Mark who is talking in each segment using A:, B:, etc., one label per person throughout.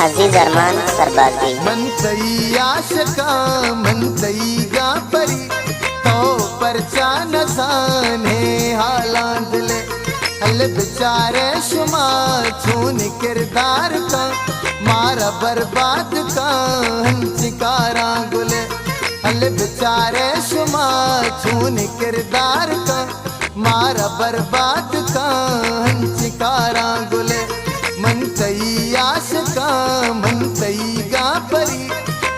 A: अजीज अरमान सरबाजी।
B: मनतई आशका मनतई गा परी तो परचा नजाने हालांदले हल बेचारे शुमा छून किरदार का मारा बर्बाद का हंसिकारा गुले हल बेचारे शुमा छून किरदार का मारा बर्बाद का हंसिकारा गुले मनतई आशका मनतई गा परी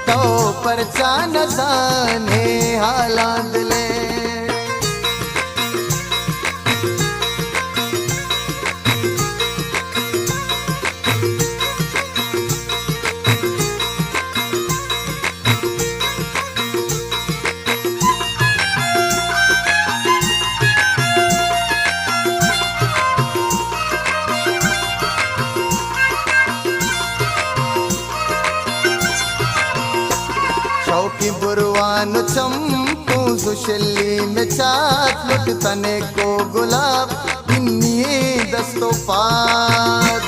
B: तो परचा नजाने हालांदले शौकी बुरवान चंपू सुशली में चाट लुट तने को गुलाब इन्हीं दस्तों पात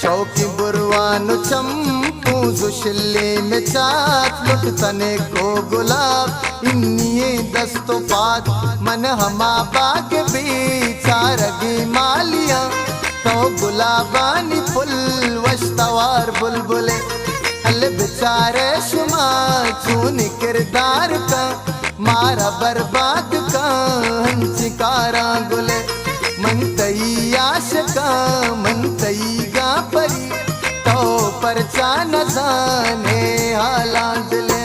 B: शौकी बुरवान चंपू सुशली में चाट लुट तने को गुलाब इन्हीं दस्तों पात मन हमा बाग बेचारगी मालिया तो गुलाबानी फुल वश्तवार बुलबुले हल बेचारे शुमा चून किरदार का मारा बर्बाद का हंसिकारा गुले मनतई आशका मनतई गा परी तो परचा नजाने हालांदले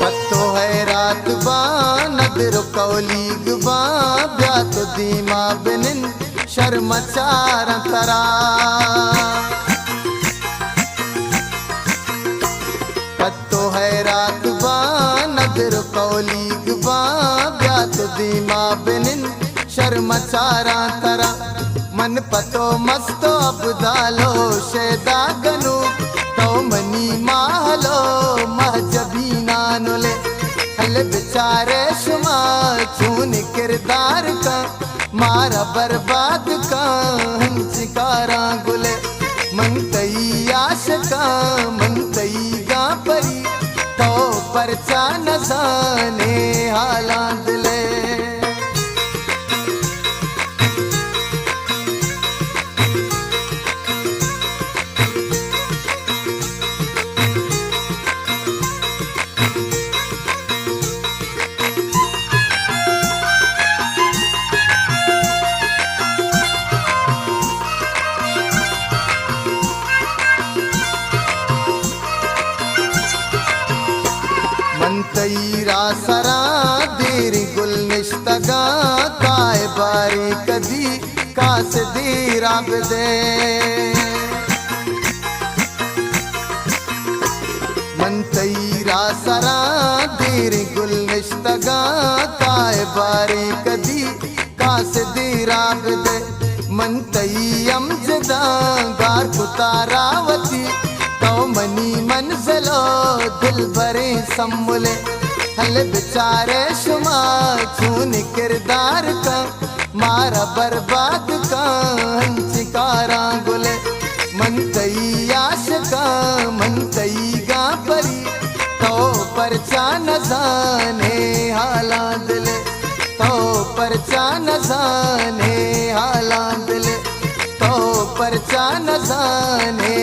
B: पत्तो है रात बा नदर कौलीग बा ब्यात दीमा बिनिन शर्म चार तरा पत्तो है रात बा नदर कौलीग बा ब्यात दीमा बिनिन शर्म चारा तरा मन पतो मस्तो अबदालो शेदा गनु तो मनी माहलो महजबी नानुले हल बेचारे शुमा चून किरदार का मारा बर्बाद का हंसिकारा गुले मनतई आशका मनतई गा परी तो परचा नजाने हालांदले मनतई रासरा देरी गुल निश्तगा काय बारी कदी कास दीरा बदे मनतई रासरा देरी गुल निश्तगा काय बारी कदी कास दीरा बदे मनतई अमजदा गार कुतारावती तो मनी मंजलो दिल भरे सम्मुले हल बेचारे शुमा चून किरदार का मारा बर्बाद का हंसिकारा गुले मनतई आशका मनतई गा परी तो परचा नजाने हालांदले तो परचा नजाने हालांदले तो परचा नजाने